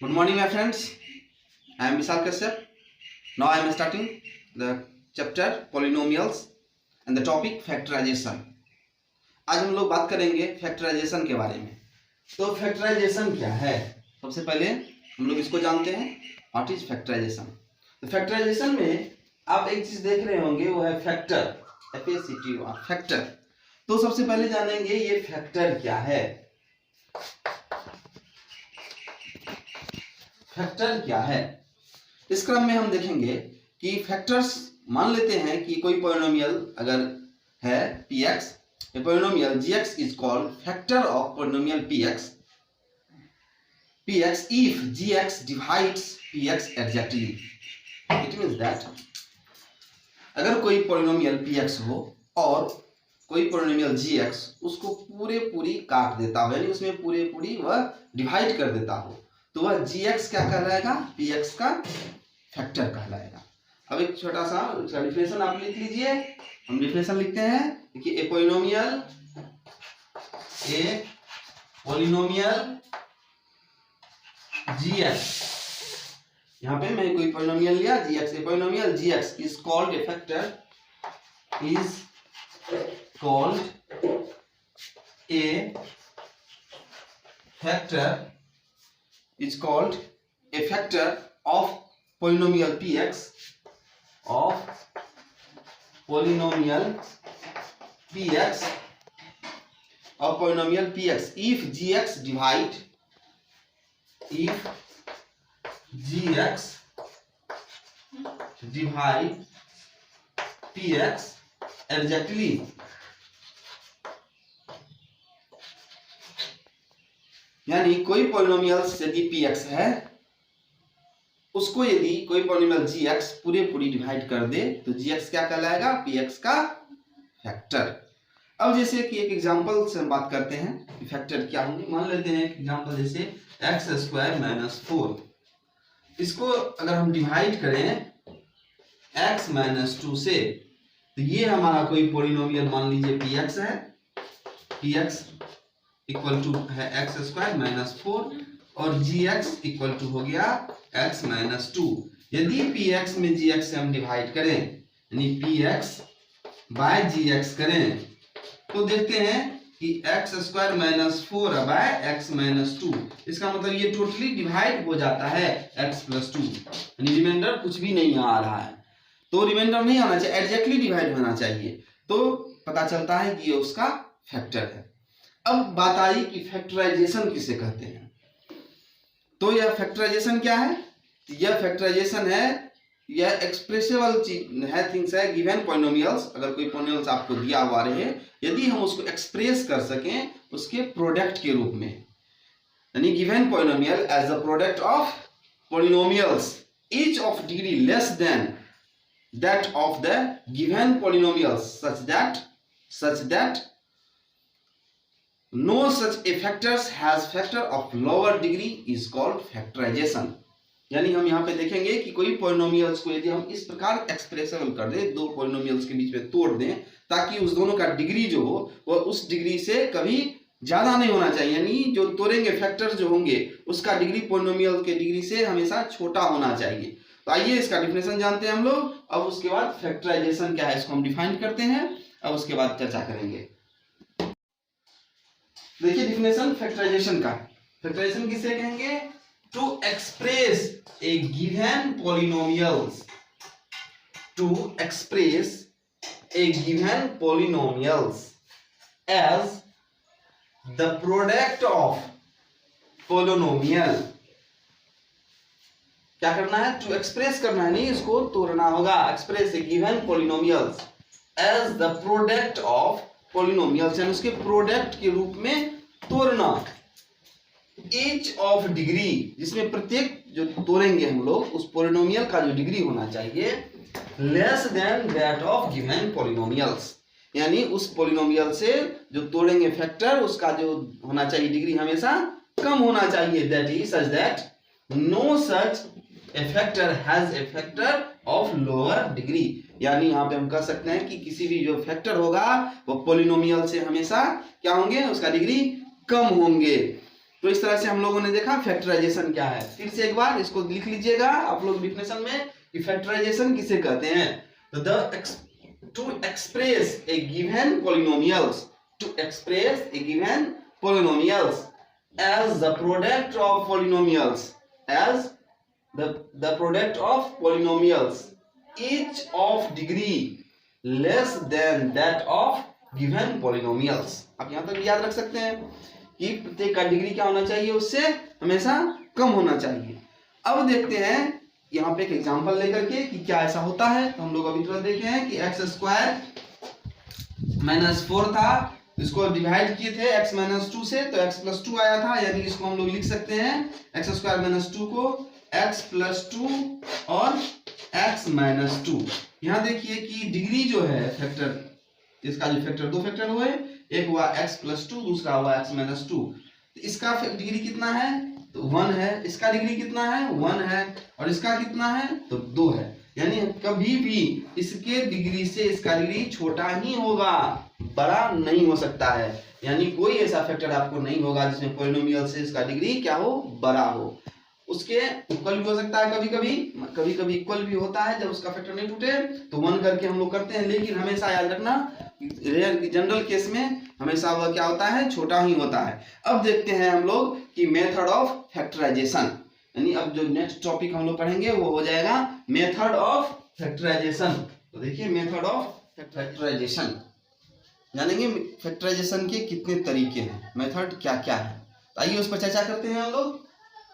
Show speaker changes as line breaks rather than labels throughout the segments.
Good morning, my friends. I am Vishal Kashyap. Now I am starting the chapter polynomials and the topic factorization. आज हम लोग बात करेंगे factorisation के बारे में। तो फैक्टराइजेशन क्या है? सबसे पहले हम लोग इसको जानते हैं, व्हाट इज फैक्टराइजेशन। तो फैक्टराइजेशन में आप एक चीज देख रहे होंगे, वो है फैक्टर, FACTOR, फैक्टर। तो सबसे पहले जानेंगे ये फैक्टर क्या है। फैक्टर क्या है, इस क्रम में हम देखेंगे कि फैक्टर्स, मान लेते हैं कि कोई पॉलिनोमियल अगर है px, a polynomial gx is called factor of polynomial px if gx divides px exactly. It means that अगर कोई पॉलिनोमियल px हो और कोई पॉलिनोमियल gx उसको पूरी काट देता हो, यानी उसमें पूरी वह डिवाइड कर देता हो, तो वह gx क्या कहलाएगा, px का फैक्टर कहलाएगा। अब एक छोटा सा डेफिनेशन आप लिख लीजिए। हम डेफिनेशन लिखते हैं, देखिए ए पॉलिनोमियल gx, यहाँ पे मैं कोई पॉलिनोमियल लिया gx, a polynomial gx is called a factor, is called a factor, is called a factor of polynomial px, of polynomial px, of polynomial px if gx divide px exactly। यानी कोई polynomials यदि px है, उसको यदि कोई polynomial gx पूरी divide कर दे तो gx क्या कहलाएगा, px का फैक्टर। अब जैसे कि एक एग्जांपल से हम बात करते हैं कि फैक्टर क्या होंगे। मान लेते हैं एक एग्जांपल, जैसे x² - 4, इसको अगर हम डिवाइड करें x - 2 से, तो ये हमारा कोई पॉलिनोमियल मान लीजिए px है, px इक्वल टू है x² - 4 और gx इक्वल टू हो गया x - 2। यदि px में gx से हम डिवाइड करें, यानी px बाय gx करें, तो देखते हैं कि x² - 4 बाय x - 2, इसका मतलब ये टोटली डिवाइड हो जाता है x + 2, यानी रिमाइंडर कुछ भी नहीं आ रहा है। तो रिमाइंडर नहीं आना चाहिए, एग्जैक्टली डिवाइड होना चाहिए, तो पता चलता है कि ये उसका फैक्टर है। अब बात आई कि फैक्टराइजेशन किसे कहते हैं। तो यह फैक्टराइजेशन क्या है, यह फैक्टराइजेशन है, यह एक्सप्रेसिबल चीज है, थिंग्स है, गिवन पॉलिनोमियल्स। अगर कोई पॉलिनोमियल्स आपको दिया हुआ रहे, यदि हम उसको एक्सप्रेस कर सकें उसके प्रोडक्ट के रूप में, यानी given polynomial as the product of polynomials each of degree less than that of the given polynomials such that no such a factors has factor of lower degree is called factorization। यानी हम यहाँ पे देखेंगे कि कोई polynomials को यदि हम इस प्रकार एक्सप्रेसेबल कर दें, दो पॉलिनोमियल्स के बीच में तोड़ दें, ताकि उस दोनों का डिग्री जो हो वह उस डिग्री से कभी ज्यादा नहीं होना चाहिए, यानी जो तोड़ेंगे फैक्टर्स जो होंगे उसका डिग्री पॉलिनोमियल के डिग्री से हमेशा छोटा होना चाहिए। तो आइए इसका डिफिनेशन जानते हैं हम लोग। अब उसके बाद फैक्टराइजेशन क्या है इसको हम डिफाइन करते हैं, अब उसके बाद चर्चा करेंगे। देखिए डिफिनेशन फैक्टराइजेशन का, फैक्टराइजेशन किसे कहेंगे, to express a given polynomials, to express a given polynomials as the product of polynomial. क्या करना है, टू एक्सप्रेस करना है, नहीं इसको तोड़ना होगा। Express a given polynomials as the product of polynomials, यानी उसके प्रोडक्ट के रूप में तोड़ना। ईच ऑफ डिग्री, जिसमें प्रत्येक जो तोड़ेंगे हम लोग उस पॉलिनोमियल का जो डिग्री होना चाहिए less than that of given polynomials, यानी उस पॉलिनोमियल से जो तोड़ेंगे फैक्टर उसका जो होना चाहिए डिग्री हमेशा कम होना चाहिए। That is such that no such a factor has a factor of lower degree, यानी यहाँ पे हम कह सकते हैं कि किसी भी जो फैक्टर होगा वो पॉलिनोमियल से हमेशा क्या होंगे, उसका डिग्री कम होंगे। तो इस तरह से हम लोगों ने देखा फैक्टराइजेशन क्या है। फिर से एक बार इसको लिख लीजिएगा आप लोग डिफिनेशन में कि फैक्टराइजेशन किसे कहते हैं। तो to express a given polynomials, to express a given polynomials as the product of polynomials, as the product of polynomials each of degree less than that of given polynomials। आप यहां तक याद रख सकते हैं कि प्रत्येक का डिग्री क्या होना चाहिए, उससे हमेशा कम होना चाहिए। अब देखते हैं यहाँ पे एक एग्जांपल लेकर के कि क्या ऐसा होता है। तो हम लोग अभी तुरंत देखे हैं कि x स्क्वायर माइनस 4 था, इसको डिवाइड किए थे x माइनस 2 से, तो x प्लस 2 आया था, यानी इसको हम लोग लिख सकते हैं x स्क्वायर माइनस 2 को x प्लस 2 और x माइनस 2। यहाँ देखिए कि डिग्री जो है फैक्टर, इसका जो फैक्टर दो फैक्टर हुए, एक हुआ x प्लस 2, दूसरा हुआ x माइनस 2। तो इसका डिग्री कितना है, तो 1 है, इसका डिग्री कितना है 1 है, और इसका कितना है तो 2 है। यानी कभी भी इसके डिग्री से इसका डिग्री छोटा ही होगा, बड़ा नहीं हो सकता है। यानी कोई ऐसा फैक्टर आपको नहीं होगा जिसमें पॉलिनोमियल से इसका डिग्री क्या हो, बड़ा हो। उसके इक्वल भी हो सकता है, कभी कभी इक्वल भी होता है जब उसका फैक्टर नहीं टूटे, तो 1 करके हम लोग करते हैं। लेकिन हमेशा याद रखना रेयर जनरल केस में हमेशा वह क्या होता है, छोटा ही होता है। अब देखते हैं हम लोग कि मेथड ऑफ फैक्टराइजेशन, यानी अब जो नेक्स्ट टॉपिक हम लोग पढ़ेंगे वो हो जाएगा मेथड ऑफ फैक्टराइजेशन। तो देखिए मेथड ऑफ फैक्टराइजेशन जानेंगे फैक्टराइजेशन के कितने तरीके हैं, मेथड क्या क्या है। तो आइए उस पर चर्चा करते हैं हम लोग।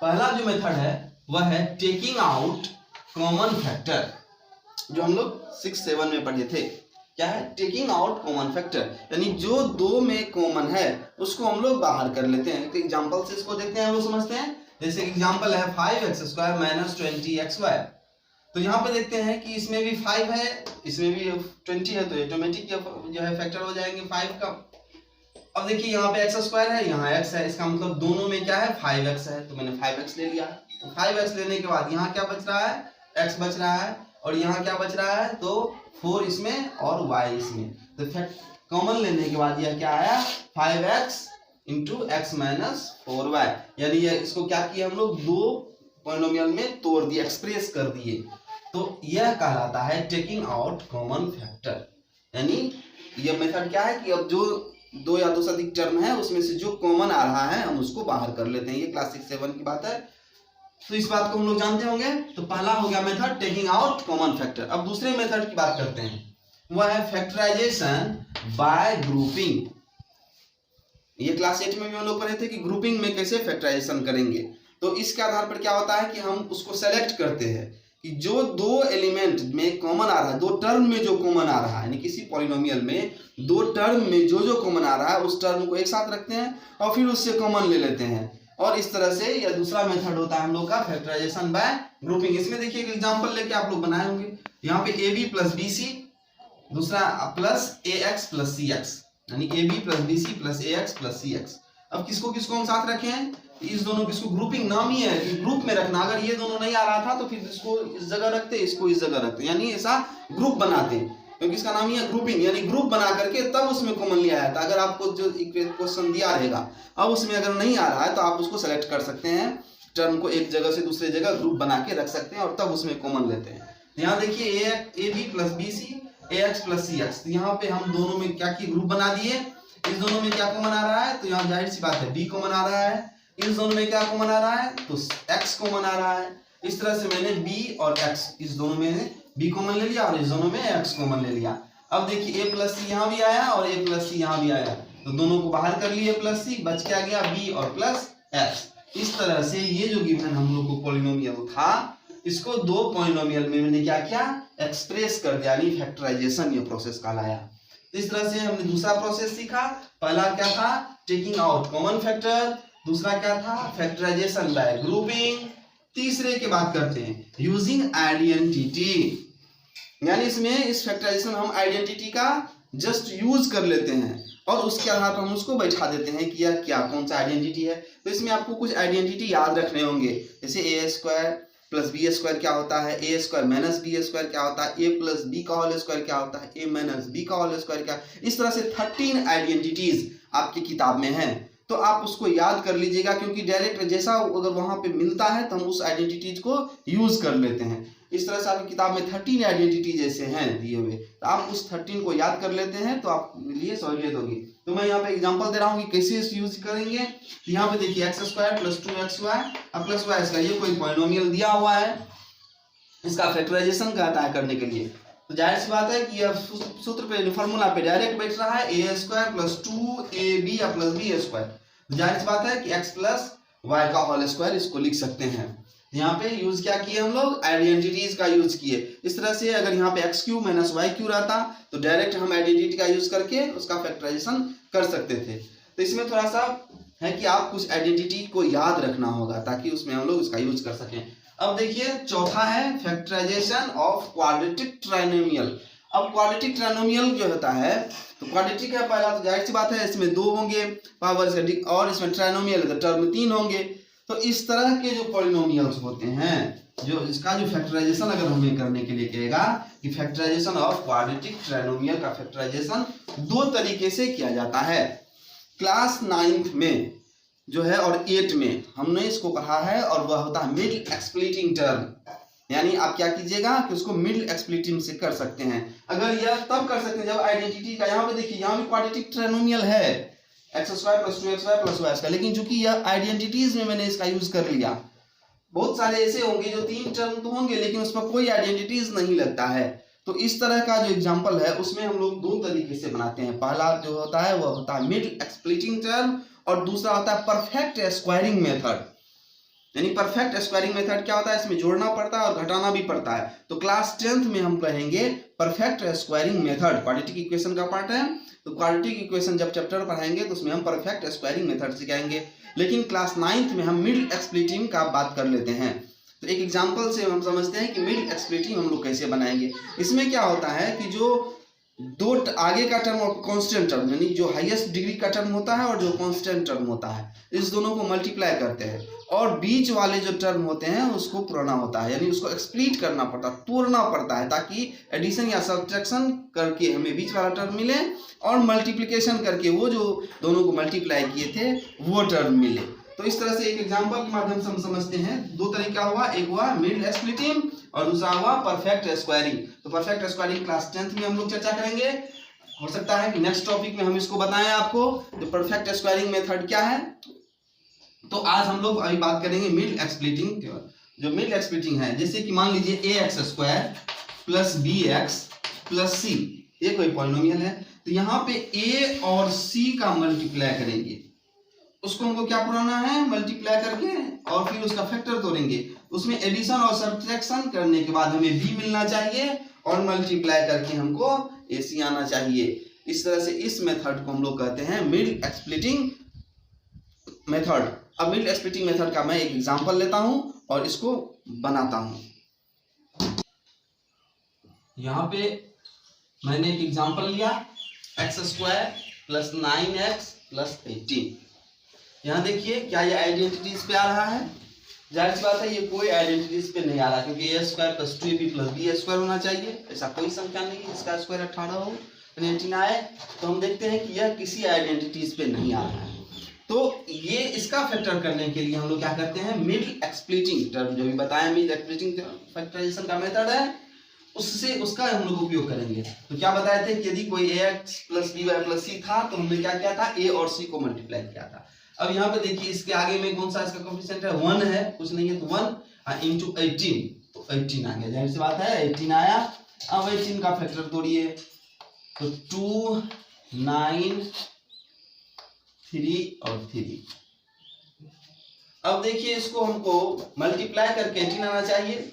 पहला जो मेथड है वह है टेकिंग आउट कॉमन फैक्टर, जो हम लोग 6-7 में पढ़े थे। क्या है, टेकिंग आउट कॉमन फैक्टर, यानी जो दो में कॉमन है उसको हम लोग बाहर कर लेते हैं। तो एग्जांपल से इसको देखते हैं, हम लोग समझते हैं। जैसे एग्जांपल है 5x स्क्वायर माइनस 20xy। तो यहाँ पे देखते हैं कि इसमें भी 5 है, इसमें भी 20 है, तो ऑटोमेटिक जो है फैक्टर हो जाएंगे 5 का। अब देखिए यहाँ पे x स्क्वायर है, यहाँ x है, इसका मतलब दोनों में क्या है 5x है, तो मैंने 5x ले लिया। तो 5x लेने के बाद यहाँ क्या बच रहा है, x बच रहा है, और यहाँ क्या बच रहा है तो 4 इसमें और y इसमें। तो कॉमन लेने के बाद यह क्या आया 5x into x minus 4y, यानी ये इसको क्या किया हम लोग, दो पॉलिनोमियल में तोड़ दिए, एक्सप्रेस कर दिए। तो यह कहलाता है टेकिंग आउट कॉमन फैक्टर। यानी यह मेथड क्या है कि अब जो दो या दो से अधिक टर्म है उसमें से जो कॉमन आ रहा है हम उसको बाहर कर लेते हैं। ये क्लास 6-7 की बात है, तो इस बात को हम लोग जानते होंगे। तो पहला हो गया method taking out common factor. अब दूसरे मेथड की बात करते हैं, वह है फैक्टराइजेशन बाय ग्रुपिंग। ये क्लास 8 में भी हम लोग पढ़े थे कि ग्रुपिंग में कैसे फैक्टराइजेशन करेंगे। तो इसके आधार पर क्या होता है कि हम उसको सेलेक्ट करते हैं कि जो दो एलिमेंट में कॉमन आ रहा है, दो टर्म में जो कॉमन आ रहा है, यानी किसी पॉलिनोमियल में दो टर्म में जो जो कॉमन आ रहा है उस टर्म को एक साथ रखते हैं और फिर उससे कॉमन ले लेते हैं। और इस तरह से यह दूसरा मेथड होता है हम लोग का फैक्टराइजेशन बाय ग्रुपिंग। इसमें देखिए एक एग्जांपल लेके आप लोग बनाए होंगे, यहाँ पे AB प्लस BC, दूसरा प्लस AX प्लस CX, यानी AB plus BC plus AX plus CX। अब किसको किसको हम साथ रखे हैं, इस दोनों, इसको ग्रुपिंग नाम ही है कि ग्रुप में रखना। अगर ये दोनों नहीं आ रहा था तो फिर इसको इस जगह रखते, इसको इस जगह रखते, यानी ऐसा ग्रुप बनाते हैं, क्योंकि इसका नाम ही है ग्रुपिंग। यानी ग्रुप बना करके तब उसमें कॉमन लिया जाता है। अगर आपको जो क्वेश्चन दिया रहेगा अब उसमें अगर नहीं आ रहा है तो आप उसको सेलेक्ट कर सकते हैं, टर्म को एक जगह से दूसरे जगह ग्रुप बना के रख सकते हैं और तब उसमें कॉमन लेते हैं। यहाँ देखिए AB plus BC AX plus CX, तो यहाँ पे हम दोनों में क्या की ग्रुप बना दिए। इस दोनों में क्या कॉमन आ रहा है, तो यहाँ जाहिर सी बात है B कॉमन आ रहा है। इस दोनों में क्या कॉमन आ रहा है, तो x कॉमन आ रहा है। इस तरह से मैंने b और x, इस दोनों में b कॉमन ले लिया और इस दोनों में x कॉमन ले लिया। अब देखिए a प्लस सी यहाँ भी आया और a प्लस सी यहाँ भी आया, तो दोनों को बाहर कर लिए प्लस सी, बच क्या गया b और प्लस x। इस तरह से ये जो गिवन हम लोग को पॉलिनोमियल था, इसको दो पॉलिनोमियल में मैंने क्या किया, एक्सप्रेस कर दिया, यानी फैक्टराइजेशन ये प्रोसेस कहलाया। तो इस तरह से हमने दूसरा प्रोसेस सीखा। पहला क्या था, टेकिंग आउट कॉमन फैक्टर, दूसरा क्या था, फैक्टराइजेशन बाय ग्रुपिंग। तीसरे की बात करते हैं यूजिंग आइडेंटिटी, यानी इसमें इस फैक्टराइजेशन हम आइडेंटिटी का जस्ट यूज कर लेते हैं और उसके आधार पर हम उसको बैठा देते हैं कि यह क्या कौन सा आइडेंटिटी है। तो इसमें आपको कुछ आइडेंटिटी याद रखने होंगे, जैसे ए स्क्वायर प्लस बी स्क्वायर क्या होता है, ए स्क्वायर माइनस बी स्क्वायर क्या होता है, ए प्लस बी का होल स्क्वायर क्या होता है, ए माइनस बी का होल स्क्वायर क्या। इस तरह से 13 आइडेंटिटीज आपकी किताब में हैं। तो आप उसको याद कर लीजिएगा, क्योंकि डायरेक्ट जैसा अगर वहां पे मिलता है तो हम उस आइडेंटिटीज को यूज कर लेते हैं। इस तरह से आपकी किताब में 13 आइडेंटिटी जैसे हैं दिए हुए, तो आप उस 13 को याद कर लेते हैं तो आपके लिए सहूलियत होगी। तो मैं यहाँ पे एग्जांपल दे रहा हूँ कि कैसे इस यूज करेंगे। यहाँ पे देखिए x² + 2xy प्लस y इसका ये कोई पॉलिनोमियल दिया हुआ है, इसका फैक्टराइजेशन कहता है करने के लिए। तो जाहिर सी बात है कि यह सूत्र पे फॉर्मूला पे डायरेक्ट बैठ रहा है, a² + 2ab + b²। जाहिर सी बात है कि x + y का होल स्क्वायर इसको लिख सकते हैं। यहाँ पे यूज क्या किए हम लोग, आइडेंटिटीज का यूज किए। इस तरह से अगर यहाँ पे x³ - y³ रहता तो डायरेक्ट हम आइडेंटिटी का यूज करके उसका फैक्टराइजेशन कर सकते थे। तो इसमें थोड़ा सा है कि आप कुछ आइडेंटिटी को याद रखना होगा ताकि उसमें हम लोग उसका यूज कर सकें। अब देखिए चौथा है फैक्टराइजेशन ऑफ क्वाड्रेटिक ट्राइनोमियल। अब क्वाड्रेटिक ट्राइनोमियल जो होता है, तो क्वाड्रेटिक है पहला, तो जाहिर सी बात है इसमें 2 होंगे पावर, और इसमें ट्राइनोमियल है तो टर्म 3 होंगे। तो इस तरह के जो पॉलिनोमियल्स होते हैं, जो इसका जो फैक्टराइजेशन अगर हमें करने के लिए कहेगा कि फैक्टराइजेशन ऑफ क्वाड्रेटिक ट्राइनोमियल का फैक्टराइजेशन 2 तरीके से किया जाता है। क्लास 9th में जो है और 8 में हमने इसको पढ़ा है, और वह होता है मिड एक्सप्लिटिंग टर्म। यानी आप क्या कीजिएगा कि उसको मिड एक्सप्लिटिंग से कर सकते हैं। अगर यह तब कर सकते हैं जब आइडेंटिटी का, यहाँ पे देखिए यहाँ भी क्वाड्रेटिक ट्राइनोमियल है x² + 2xy + y का, लेकिन चूंकि यह आइडेंटिटीज में मैंने इसका यूज कर लिया। बहुत सारे ऐसे होंगे जो 3 टर्म तो होंगे लेकिन उसमें कोई आइडेंटिटीज नहीं लगता है। तो इस तरह का जो एग्जांपल है उसमें हम लोग 2 तरीके से बनाते हैं। पहला जो होता है वह होता है मिड एक्सप्लिटिंग टर्म, और दूसरा होता है परफेक्ट स्क्वायरिंग मेथड। यानी परफेक्ट स्क्वायरिंग मेथड क्या होता है, इसमें जोड़ना पड़ता है और घटाना भी पड़ता है। तो क्लास 10th में हम पढ़ेंगे perfect squaring method, quadratic equation का पार्ट है। तो क्वाड्रेटिक इक्वेशन जब चैप्टर पढ़ाएंगे तो उसमें हम परफेक्ट स्क्वायरिंग मेथड सिखाएंगे, लेकिन क्लास 9th में हम मिड एक्सप्लिटिंग का बात कर लेते हैं। तो एक एग्जांपल से हम समझते हैं कि मिड एक्सप्लिटिंग हम लोग कैसे बनाएंगे। इसमें क्या होता है कि जो 2 आगे का टर्म और कांस्टेंट टर्म, यानी जो हाईएस्ट डिग्री का टर्म होता है और जो कांस्टेंट टर्म होता है, इस दोनों को मल्टीप्लाई करते हैं, और बीच वाले जो टर्म होते हैं उसको पुराना होता है, यानी उसको एक्सप्लिट करना पड़ता है, तोड़ना पड़ता है, ताकि एडिशन या सब्ट्रैक्शन करके हमें बीच वाला टर्म मिले और मल्टीप्लिकेशन करके वो जो दोनों को मल्टीप्लाई किए थे वो टर्म मिले। तो इस तरह से एक एग्जांपल के माध्यम से हम समझते हैं। 2 तरीका हुआ, एक हुआ मिड एक्सप्लिटिंग और दूसरा हुआ परफेक्ट स्क्वायरिंग। तो परफेक्ट स्क्वायरिंग क्लास 10th में हम लोग चर्चा करेंगे। हो सकता है कि नेक्स्ट टॉपिक में हम इसको बताएं आपको, तो परफेक्ट स्क्वायरिंग मेथड क्या है। तो आज हम लोग अभी बात करेंगे मिड एक्सप्लिटिंग। जो मिड एक्सप्लिटिंग है, जैसे कि मान लीजिए ax² + bx + c, ये कोई पॉलिनोमियल है। तो यहाँ पे a और c का मल्टीप्लाई करेंगे, उसको हमको क्या पुराना है, मल्टीप्लाई करके और फिर उसका फैक्टर तोड़ेंगे। उसमें एडिशन और सब्ट्रैक्शन करने के बाद हमें b मिलना चाहिए और मल्टीप्लाई करके हमको ac आना चाहिए। इस तरह से इस मेथड को हम लोग कहते हैं मिड एक्सप्लिटिंग मेथड। अब मिड एक्सप्लिटिंग मेथड का मैं एक एग्जांपल लेता हूं और इसको बनाता हूं। यहाँ पे मैंने एक एग्जांपल लिया, x² + 9x + 18। यहाँ देखिए क्या ये आइडेंटिटीज पे आ रहा है। जाहिर सी बात है ये कोई आइडेंटिटीज पे नहीं आ रहा, क्योंकि a² + 2ab + b² होना चाहिए। ऐसा कोई संख्या नहीं है जिसका स्क्वायर 18 हो, 18 आए। तो हम देखते हैं कि यह किसी आइडेंटिटीज पे नहीं आ रहा है। तो ये इसका फैक्टर करने के लिए हम लोग क्या करते हैं, मिड एक्सप्लिटिंग टर्म जो भी बताया, मिड एक्सप्लिटिंग फैक्टराइजेशन का मेथड है, उससे उसका हम लोग उपयोग करेंगे। तो क्या बताए थे कि यदि कोई ax + by + c था तो हमने क्या किया था, a और c को मल्टीप्लाई किया था। अब यहाँ पे देखिए इसके आगे में कौन सा इसका कोएफिशिएंट है, 1 है, कुछ नहीं है तो 1 into 18, तो 18 आ गया। जाहिर सी बात है 18 आया। अब 18 का फैक्टर तोड़िए, तो 2, 9, 3 और 3। अब देखिए इसको हमको मल्टीप्लाई करके 18 आना चाहिए,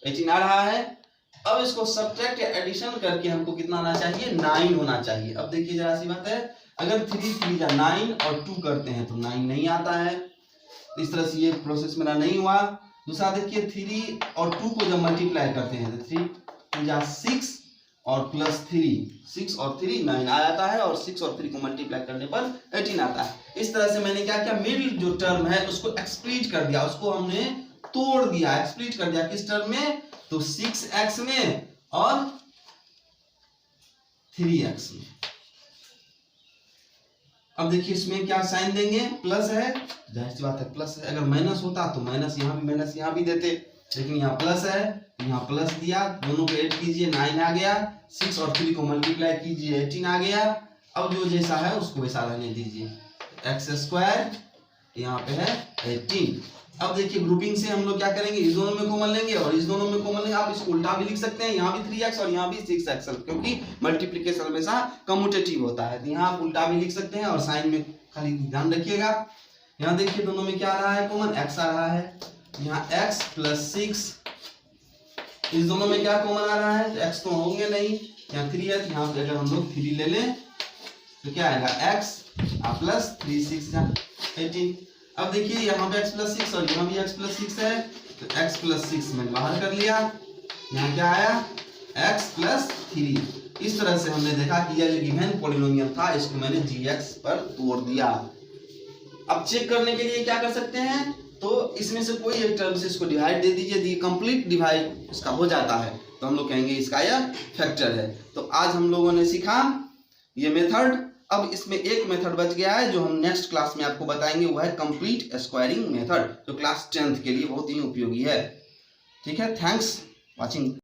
18 आ रहा है। अब इसको सब्ट्रैक्ट या एडिशन करके हमको कितना आना चाहिए, 9 होना चाहिए। अब देखिए जरा सी बात है, अगर 3 3 9 और 2 करते हैं तो 9 नहीं आता है। इस तरह से ये प्रोसेस मेरा नहीं हुआ। दूसरा देखिए 3 और 2 को जब मल्टीप्लाई करते हैं तो 3 3 6 और +3, 6 और 3 9 आ जाता है, और 6 और 3 को मल्टीप्लाई करने पर 18 आता है। इस तरह से मैंने क्या किया, मिडिल जो टर्म है उसको एक्सप्लिट कर दिया, उसको हमने तोड़ दिया, एक्सप्लिट कर दिया। किस टर्म में, तो 6x में और 3x में। अब देखिए इसमें क्या साइन देंगे, प्लस है, जाहिर सी बात है प्लस है। अगर माइनस होता तो माइनस यहाँ भी देते, लेकिन यहाँ प्लस है, यहाँ प्लस दिया, दोनों को ऐड कीजिए 9 आ गया, 6 और 3 को मल्टीप्लाई कीजिए 18 आ गया। अब जो जैसा है उसको वैसा रहने दीजिए, एक्स स्क्वायर यहाँ पे है 18। अब देखिए ग्रुपिंग से हम लोग क्या करेंगे, इस दोनों में कॉमन लेंगे और इस दोनों में कॉमन लेंगे। आप इसको उल्टा भी लिख सकते हैं, यहाँ भी 3x और यहाँ भी 6x, क्योंकि मल्टीप्लिकेशन हमेशा कम्यूटेटिव होता है, तो यहाँ आप उल्टा भी लिख सकते हैं। और साइन में खाली ध्यान रखिएगा, यहाँ देखिए दोनों में क्या आ रहा है कॉमन, x आ रहा है, यहाँ x प्लस 6, इस दोनों में क्या कॉमन आ रहा है, तो x तो होंगे नहीं, यहाँ 3 है, तो यहाँ पे अगर हम लोग 3 ले लें तो क्या आएगा, x प्लस 3 6 18। अब देखिए यहाँ पे x प्लस 6 और यहाँ भी x प्लस 6 है, तो x प्लस 6 मैंने बाहर कर लिया, यहाँ क्या आया x प्लस 3। इस तरह से हमने देखा कि यह जो गिवन पॉलिनोमियल था इसको मैंने gx पर तोड़ दिया। अब चेक करने के लिए क्या कर सकते हैं, तो इसमें से कोई एक टर्म से इसको डिवाइड दे दीजिए, यदि कंप्लीट डिवाइड इसका हो जाता है तो हम लोग कहेंगे इसका यह फैक्टर है। तो आज हम लोगों ने सीखा ये मेथड। अब इसमें एक मेथड बच गया है जो हम नेक्स्ट क्लास में आपको बताएंगे, वो है कंप्लीट स्क्वायरिंग मेथड, जो क्लास 10th के लिए बहुत ही उपयोगी है। ठीक है, थैंक्स वॉचिंग।